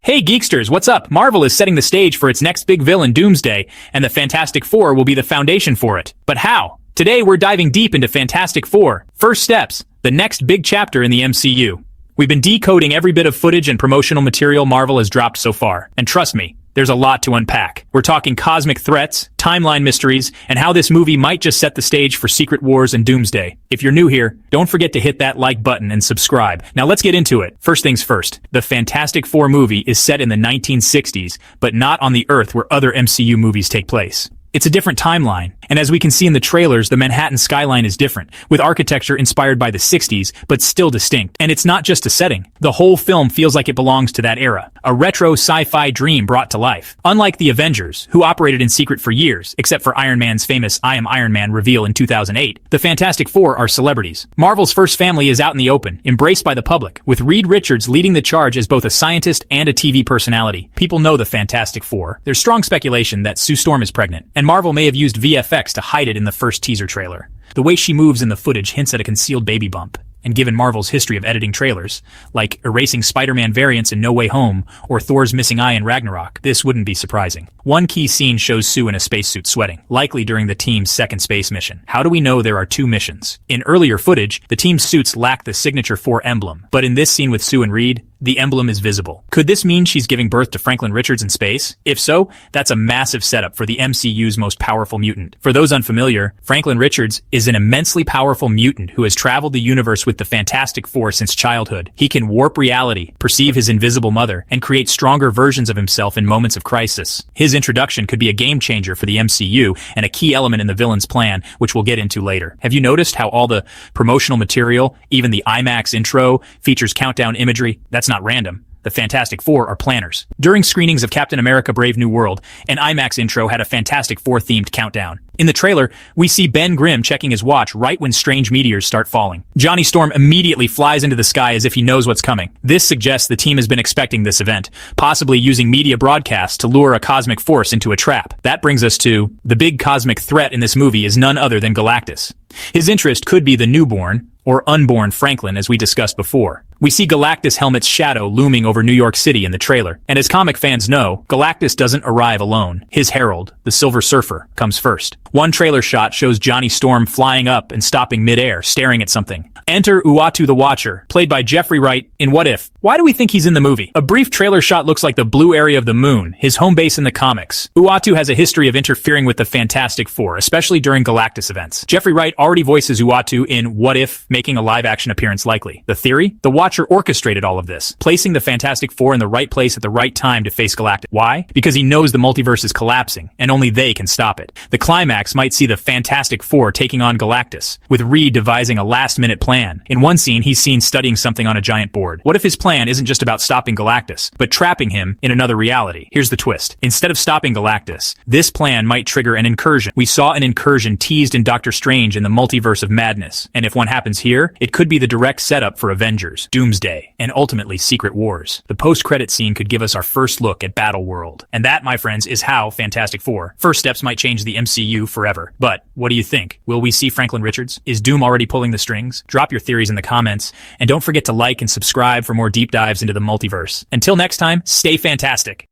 Hey geeksters, what's up? Marvel is setting the stage for its next big villain, Doomsday, and the Fantastic Four will be the foundation for it. But how? Today we're diving deep into Fantastic Four. First steps, the next big chapter in the MCU. We've been decoding every bit of footage and promotional material Marvel has dropped so far. And trust me, there's a lot to unpack. We're talking cosmic threats, timeline mysteries, and how this movie might just set the stage for Secret Wars and Doomsday. If you're new here, don't forget to hit that like button and subscribe. Now let's get into it. First things first, the Fantastic Four movie is set in the 1960s, but not on the Earth where other MCU movies take place. It's a different timeline, and as we can see in the trailers, the Manhattan skyline is different, with architecture inspired by the 60s, but still distinct. And it's not just a setting. The whole film feels like it belongs to that era, a retro sci-fi dream brought to life. Unlike the Avengers, who operated in secret for years, except for Iron Man's famous I Am Iron Man reveal in 2008, the Fantastic Four are celebrities. Marvel's first family is out in the open, embraced by the public, with Reed Richards leading the charge as both a scientist and a TV personality. People know the Fantastic Four. There's strong speculation that Sue Storm is pregnant, and Marvel may have used VFX to hide it in the first teaser trailer. The way she moves in the footage hints at a concealed baby bump. And given Marvel's history of editing trailers, like erasing Spider-Man variants in No Way Home or Thor's missing eye in Ragnarok, this wouldn't be surprising. One key scene shows Sue in a spacesuit sweating, likely during the team's second space mission. How do we know there are two missions? In earlier footage, the team's suits lack the signature 4 emblem, but in this scene with Sue and Reed, the emblem is visible. Could this mean she's giving birth to Franklin Richards in space? If so, that's a massive setup for the MCU's most powerful mutant. For those unfamiliar, Franklin Richards is an immensely powerful mutant who has traveled the universe with the Fantastic Four since childhood. He can warp reality, perceive his invisible mother, and create stronger versions of himself in moments of crisis. His introduction could be a game changer for the MCU and a key element in the villain's plan, which we'll get into later. Have you noticed how all the promotional material, even the IMAX intro, features countdown imagery? That's not random. The Fantastic Four are planners. During screenings of Captain America Brave New World, an IMAX intro had a Fantastic Four-themed countdown. In the trailer, we see Ben Grimm checking his watch right when strange meteors start falling. Johnny Storm immediately flies into the sky as if he knows what's coming. This suggests the team has been expecting this event, possibly using media broadcasts to lure a cosmic force into a trap. That brings us to the big cosmic threat in this movie is none other than Galactus. His interest could be the newborn, or unborn Franklin, as we discussed before. We see Galactus' helmet's shadow looming over New York City in the trailer. And as comic fans know, Galactus doesn't arrive alone. His herald, the Silver Surfer, comes first. One trailer shot shows Johnny Storm flying up and stopping midair, staring at something. Enter Uatu the Watcher, played by Jeffrey Wright in What If? Why do we think he's in the movie? A brief trailer shot looks like the blue area of the moon, his home base in the comics. Uatu has a history of interfering with the Fantastic Four, especially during Galactus events. Jeffrey Wright already voices Uatu in What If, making a live-action appearance likely. The theory? The Watcher orchestrated all of this, placing the Fantastic Four in the right place at the right time to face Galactus. Why? Because he knows the multiverse is collapsing, and only they can stop it. The climax might see the Fantastic Four taking on Galactus, with Reed devising a last-minute plan. In one scene, he's seen studying something on a giant board. What if his plan isn't just about stopping Galactus, but trapping him in another reality? Here's the twist. Instead of stopping Galactus, this plan might trigger an incursion. We saw an incursion teased in Doctor Strange in the Multiverse of Madness, and if one happens here, it could be the direct setup for Avengers, Doomsday, and ultimately Secret Wars. The post-credit scene could give us our first look at Battle World. And that, my friends, is how Fantastic Four first steps might change the MCU forever. But what do you think? Will we see Franklin Richards? Is Doom already pulling the strings? Drop your theories in the comments, and don't forget to like and subscribe for more deep dives into the multiverse. Until next time, stay fantastic.